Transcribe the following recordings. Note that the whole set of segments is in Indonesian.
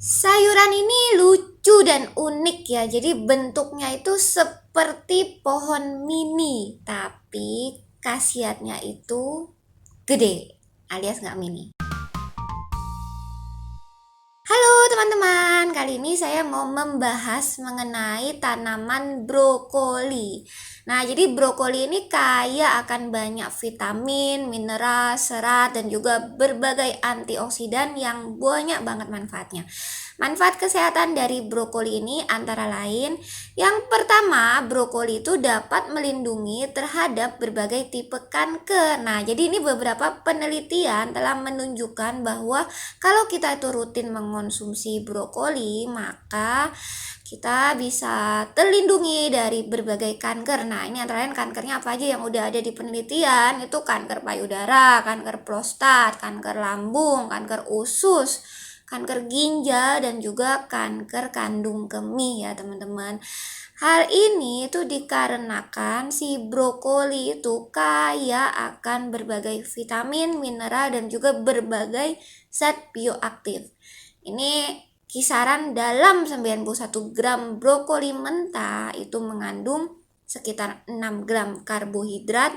Sayuran ini lucu dan unik ya. Jadi bentuknya itu seperti pohon mini, tapi khasiatnya itu gede, alias nggak mini. Halo teman-teman, kali ini saya mau membahas mengenai tanaman brokoli. Nah, jadi brokoli ini kaya akan banyak vitamin, mineral, serat, dan juga berbagai antioksidan yang banyak banget manfaatnya. Manfaat kesehatan dari brokoli ini antara lain, yang pertama, brokoli itu dapat melindungi terhadap berbagai tipe kanker. Nah, jadi ini beberapa penelitian telah menunjukkan bahwa kalau kita itu rutin mengonsumsi brokoli, maka kita bisa terlindungi dari berbagai kanker. Nah, ini antara lain kankernya apa aja yang udah ada di penelitian, itu kanker payudara, kanker prostat, kanker lambung, kanker usus, kanker ginjal, dan juga kanker kandung kemih ya teman-teman. Hal ini itu dikarenakan si brokoli itu kaya akan berbagai vitamin, mineral, dan juga berbagai zat bioaktif. Ini kisaran dalam 91 gram brokoli mentah itu mengandung sekitar 6 gram karbohidrat,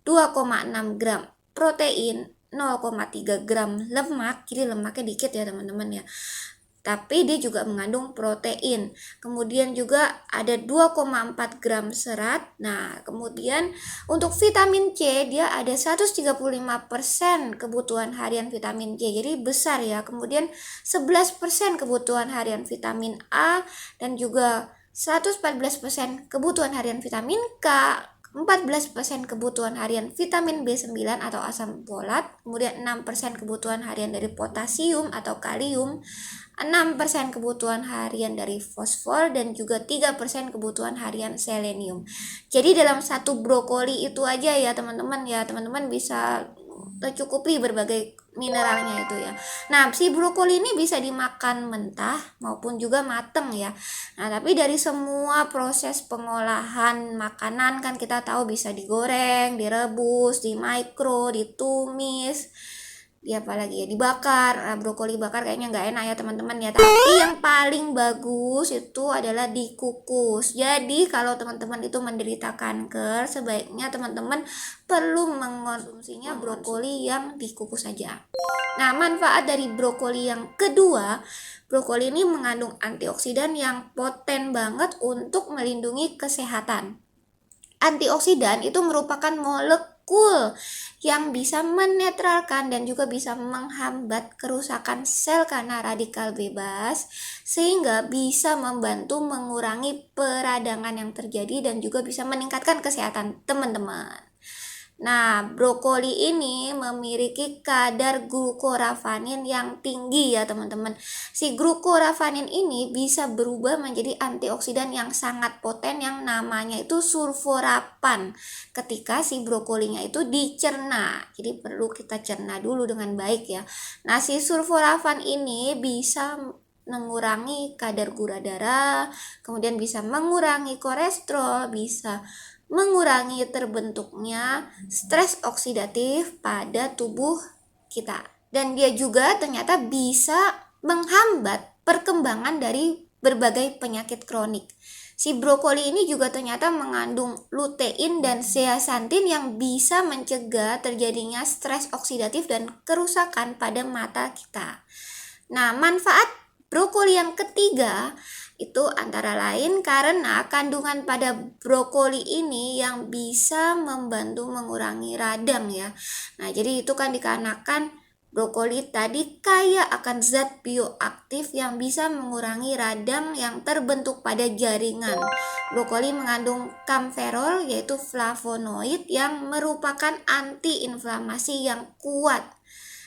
2,6 gram protein, 0,3 gram lemak. Jadi lemaknya dikit ya teman-teman ya, tapi dia juga mengandung protein. Kemudian juga ada 2,4 gram serat. Nah, kemudian untuk vitamin C dia ada 135% kebutuhan harian vitamin C. Jadi besar ya. Kemudian 11% kebutuhan harian vitamin A, dan juga 114% kebutuhan harian vitamin K, 14% kebutuhan harian vitamin B9 atau asam folat, kemudian 6% kebutuhan harian dari potasium atau kalium, 6% kebutuhan harian dari fosfor, dan juga 3% kebutuhan harian selenium. Jadi dalam satu brokoli itu aja ya teman-teman bisa tercukupi berbagai mineralnya itu ya. Nah, si brokoli ini bisa dimakan mentah maupun juga mateng ya. Nah, tapi dari semua proses pengolahan makanan kan kita tahu bisa digoreng, direbus, ditumis, apa lagi ya, dibakar. Nah, brokoli bakar kayaknya nggak enak ya teman-teman ya, tapi yang paling bagus itu adalah dikukus. Jadi kalau teman-teman itu menderita kanker, sebaiknya teman-teman perlu mengonsumsinya brokoli yang dikukus saja. Nah, manfaat dari brokoli yang kedua, brokoli ini mengandung antioksidan yang poten banget untuk melindungi kesehatan. Antioksidan itu merupakan molekul yang bisa menetralkan dan juga bisa menghambat kerusakan sel karena radikal bebas, sehingga bisa membantu mengurangi peradangan yang terjadi dan juga bisa meningkatkan kesehatan teman-teman. Nah, brokoli ini memiliki kadar glukoraphanin yang tinggi ya teman-teman. Si glukoraphanin ini bisa berubah menjadi antioksidan yang sangat poten yang namanya itu sulforapan ketika si brokolinya itu dicerna. Jadi perlu kita cerna dulu dengan baik ya. Nah, si sulforafan ini bisa mengurangi kadar gula darah, kemudian bisa mengurangi kolesterol, bisa mengurangi terbentuknya stres oksidatif pada tubuh kita. Dan dia juga ternyata bisa menghambat perkembangan dari berbagai penyakit kronik. Si brokoli ini juga ternyata mengandung lutein dan zeaxanthin yang bisa mencegah terjadinya stres oksidatif dan kerusakan pada mata kita. Nah, manfaat brokoli yang ketiga itu antara lain karena kandungan pada brokoli ini yang bisa membantu mengurangi radang ya. Nah, jadi itu kan dikarenakan brokoli tadi kaya akan zat bioaktif yang bisa mengurangi radang yang terbentuk pada jaringan. Brokoli mengandung camphorol yaitu flavonoid yang merupakan antiinflamasi yang kuat.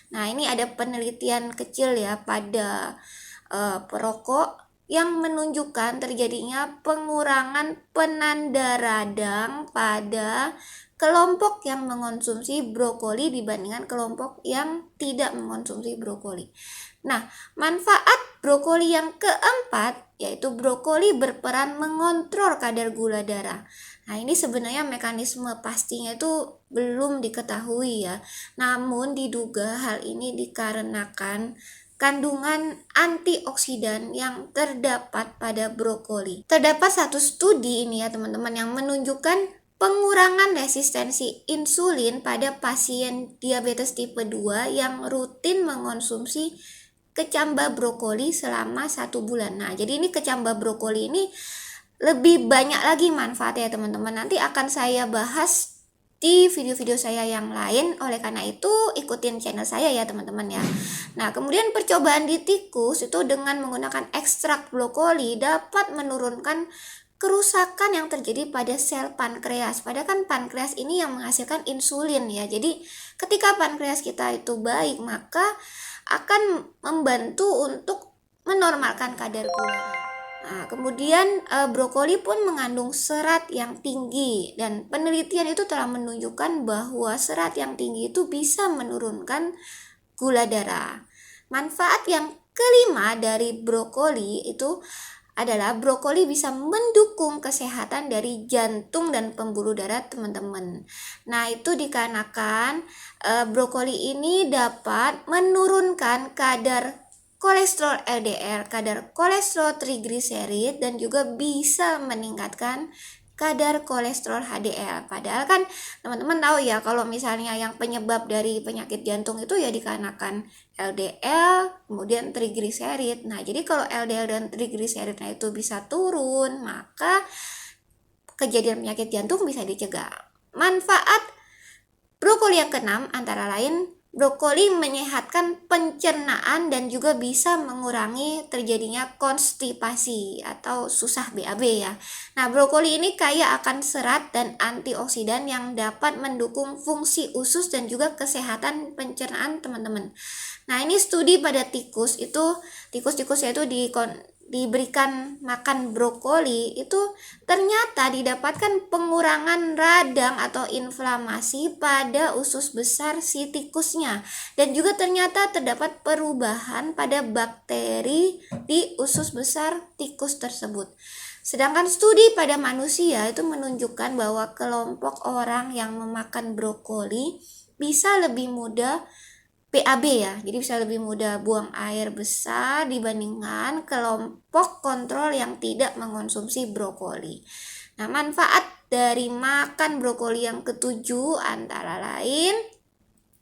Nah, ini ada penelitian kecil ya pada perokok yang menunjukkan terjadinya pengurangan penanda radang pada kelompok yang mengonsumsi brokoli dibandingkan kelompok yang tidak mengonsumsi brokoli. Nah, manfaat brokoli yang keempat yaitu brokoli berperan mengontrol kadar gula darah. Nah, ini sebenarnya mekanisme pastinya itu belum diketahui ya. Namun diduga hal ini dikarenakan kandungan antioksidan yang terdapat pada brokoli. Terdapat satu studi ini ya teman-teman yang menunjukkan pengurangan resistensi insulin pada pasien diabetes tipe 2 yang rutin mengonsumsi kecambah brokoli selama 1 bulan. Nah, jadi ini kecambah brokoli ini lebih banyak lagi manfaatnya ya teman-teman. Nanti akan saya bahas di video-video saya yang lain. Oleh karena itu ikutin channel saya ya teman-teman ya. Nah, kemudian percobaan di tikus itu dengan menggunakan ekstrak brokoli dapat menurunkan kerusakan yang terjadi pada sel pankreas. Padahal kan pankreas ini yang menghasilkan insulin ya. Jadi ketika pankreas kita itu baik, maka akan membantu untuk menormalkan kadar gula. Nah, kemudian brokoli pun mengandung serat yang tinggi dan penelitian itu telah menunjukkan bahwa serat yang tinggi itu bisa menurunkan gula darah. Manfaat yang kelima dari brokoli itu adalah brokoli bisa mendukung kesehatan dari jantung dan pembuluh darah teman-teman. Nah, itu dikarenakan brokoli ini dapat menurunkan kadar kolesterol LDL, kadar kolesterol trigliserid, dan juga bisa meningkatkan kadar kolesterol HDL. Padahal kan teman-teman tahu ya kalau misalnya yang penyebab dari penyakit jantung itu ya dikarenakan LDL kemudian trigliserid. Nah, jadi kalau LDL dan trigliseridnya itu bisa turun, maka kejadian penyakit jantung bisa dicegah. Manfaat brokoli yang keenam antara lain brokoli menyehatkan pencernaan dan juga bisa mengurangi terjadinya konstipasi atau susah BAB ya. Nah, brokoli ini kaya akan serat dan antioksidan yang dapat mendukung fungsi usus dan juga kesehatan pencernaan teman-teman. Nah, ini studi pada tikus itu, tikus-tikusnya itu diberikan makan brokoli itu ternyata didapatkan pengurangan radang atau inflamasi pada usus besar si tikusnya, dan juga ternyata terdapat perubahan pada bakteri di usus besar tikus tersebut. Sedangkan studi pada manusia itu menunjukkan bahwa kelompok orang yang memakan brokoli bisa lebih mudah BAB ya, jadi bisa lebih mudah buang air besar dibandingkan kelompok kontrol yang tidak mengonsumsi brokoli. Nah, manfaat dari makan brokoli yang ketujuh antara lain,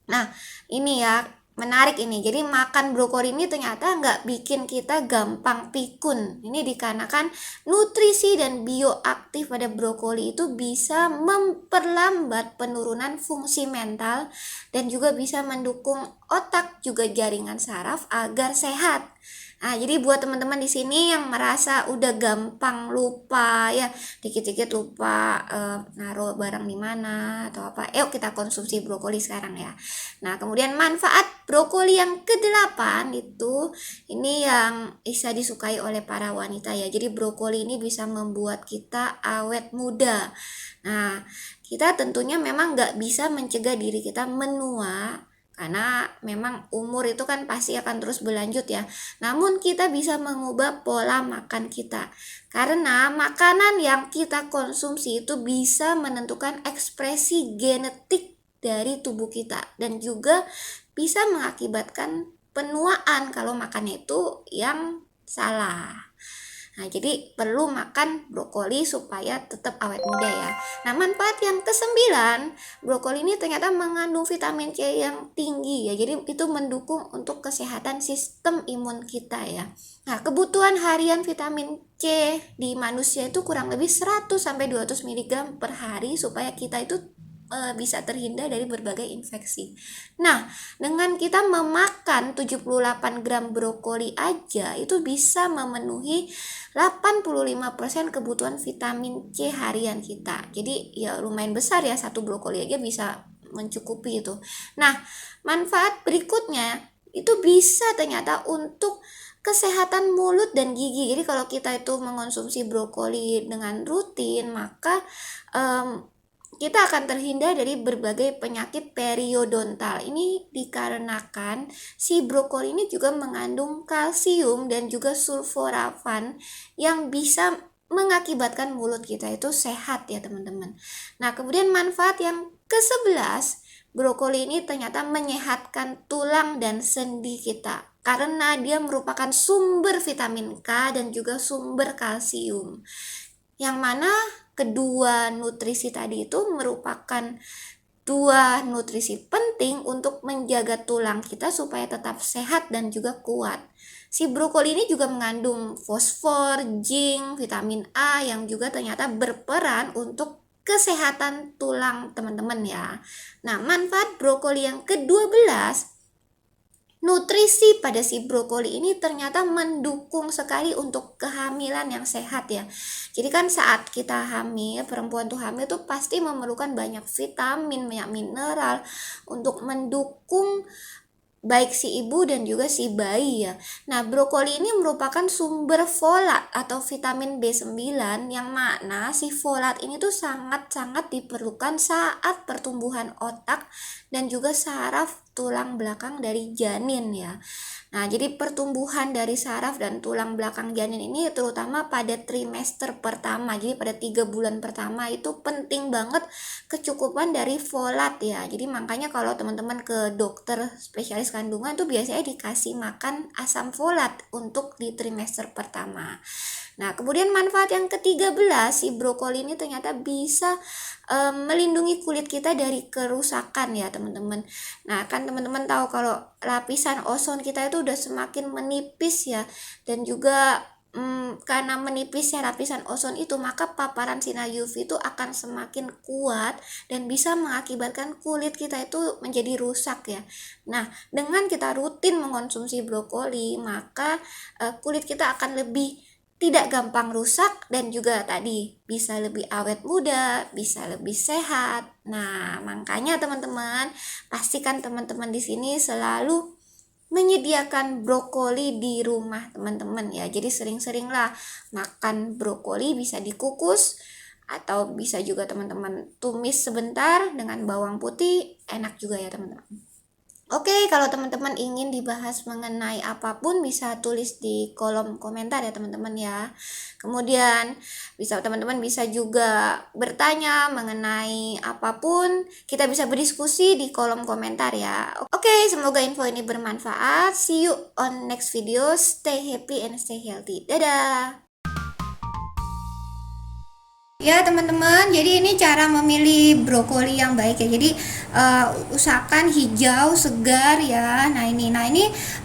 nah ini ya menarik ini. Jadi makan brokoli ini ternyata nggak bikin kita gampang pikun. Ini dikarenakan nutrisi dan bioaktif pada brokoli itu bisa memperlambat penurunan fungsi mental dan juga bisa mendukung otak juga jaringan saraf agar sehat. Nah, jadi buat teman-teman di sini yang merasa udah gampang lupa ya, dikit-dikit lupa naruh barang di mana atau apa, yuk kita konsumsi brokoli sekarang ya. Nah, kemudian manfaat brokoli yang ke-8 itu ini yang bisa disukai oleh para wanita ya. Jadi brokoli ini bisa membuat kita awet muda. Nah, kita tentunya memang nggak bisa mencegah diri kita menua, karena memang umur itu kan pasti akan terus berlanjut ya. Namun kita bisa mengubah pola makan kita. Karena makanan yang kita konsumsi itu bisa menentukan ekspresi genetik dari tubuh kita. Dan juga bisa mengakibatkan penuaan kalau makannya itu yang salah. Nah, jadi perlu makan brokoli supaya tetap awet muda ya. Nah, manfaat yang ke-9, brokoli ini ternyata mengandung vitamin C yang tinggi ya. Jadi itu mendukung untuk kesehatan sistem imun kita ya. Nah, kebutuhan harian vitamin C di manusia itu kurang lebih 100 sampai 200 mg per hari supaya kita itu bisa terhindar dari berbagai infeksi. Nah, dengan kita memakan 78 gram brokoli aja itu bisa memenuhi 85% kebutuhan vitamin C harian kita. Jadi ya lumayan besar ya, satu brokoli aja bisa mencukupi itu. Nah, manfaat berikutnya itu bisa ternyata untuk kesehatan mulut dan gigi. Jadi kalau kita itu mengonsumsi brokoli dengan rutin, maka kita akan terhindar dari berbagai penyakit periodontal. Ini dikarenakan si brokoli ini juga mengandung kalsium dan juga sulforafan yang bisa mengakibatkan mulut kita itu sehat ya teman-teman. Nah, kemudian manfaat yang ke-11, brokoli ini ternyata menyehatkan tulang dan sendi kita. karena dia merupakan sumber vitamin K dan juga sumber kalsium. Yang mana kedua nutrisi tadi itu merupakan dua nutrisi penting untuk menjaga tulang kita supaya tetap sehat dan juga kuat. Si brokoli ini juga mengandung fosfor, zinc, vitamin A yang juga ternyata berperan untuk kesehatan tulang teman-teman ya. Nah, manfaat brokoli yang ke-12, nutrisi pada si brokoli ini ternyata mendukung sekali untuk kehamilan yang sehat ya. Jadi kan saat kita hamil, perempuan tuh hamil tuh pasti memerlukan banyak vitamin, banyak mineral untuk mendukung baik si ibu dan juga si bayi ya. Nah, brokoli ini merupakan sumber folat atau vitamin B9 yang mana si folat ini tuh sangat-sangat diperlukan saat pertumbuhan otak dan juga saraf tulang belakang dari janin ya. Nah, jadi pertumbuhan dari saraf dan tulang belakang janin ini terutama pada trimester pertama. Jadi pada 3 bulan pertama itu penting banget kecukupan dari folat ya. Jadi makanya kalau teman-teman ke dokter spesialis kandungan tuh biasanya dikasih makan asam folat untuk di trimester pertama. Nah, kemudian manfaat yang ke-13, si brokoli ini ternyata bisa melindungi kulit kita dari kerusakan ya teman-teman. Nah, kan teman-teman tahu kalau lapisan ozon kita itu udah semakin menipis ya, dan juga karena menipisnya lapisan ozon itu, maka paparan sinar UV itu akan semakin kuat dan bisa mengakibatkan kulit kita itu menjadi rusak ya. Nah, dengan kita rutin mengonsumsi brokoli, maka kulit kita akan lebih tidak gampang rusak dan juga tadi bisa lebih awet muda, bisa lebih sehat. Nah, makanya teman-teman, pastikan teman-teman di sini selalu menyediakan brokoli di rumah teman-teman ya. Jadi sering-seringlah makan brokoli, bisa dikukus atau bisa juga teman-teman tumis sebentar dengan bawang putih, enak juga ya teman-teman. Oke, kalau teman-teman ingin dibahas mengenai apapun bisa tulis di kolom komentar ya teman-teman ya. Kemudian teman-teman bisa juga bertanya mengenai apapun, kita bisa berdiskusi di kolom komentar ya. Oke, semoga info ini bermanfaat. See you on next video. Stay happy and stay healthy. Dadah. Ya teman-teman, jadi ini cara memilih brokoli yang baik ya. Jadi usahakan hijau, segar ya. Nah ini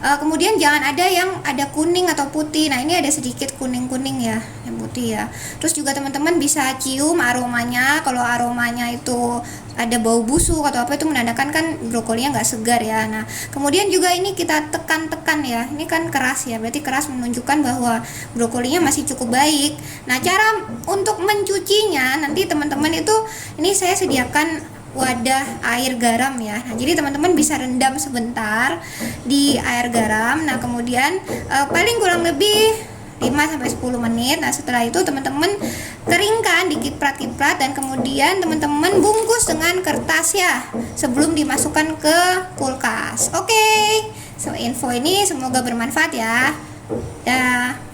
kemudian jangan ada yang ada kuning atau putih. Nah ini ada sedikit kuning-kuning ya, yang putih ya. Terus juga teman-teman bisa cium aromanya. Kalau aromanya itu ada bau busuk atau apa, itu menandakan kan brokolinya nggak segar ya. Nah kemudian juga ini kita tekan-tekan ya, ini kan keras ya, berarti keras menunjukkan bahwa brokolinya masih cukup baik. Nah cara untuk mencucinya nanti teman-teman itu, ini saya sediakan wadah air garam ya. Nah jadi teman-teman bisa rendam sebentar di air garam. Nah kemudian paling kurang lebih 5-10 menit. Nah setelah itu teman-teman keringkan, dikiprat-kiprat, dan kemudian teman-teman bungkus dengan kertas ya sebelum dimasukkan ke kulkas. Oke, so info ini semoga bermanfaat ya. Dah.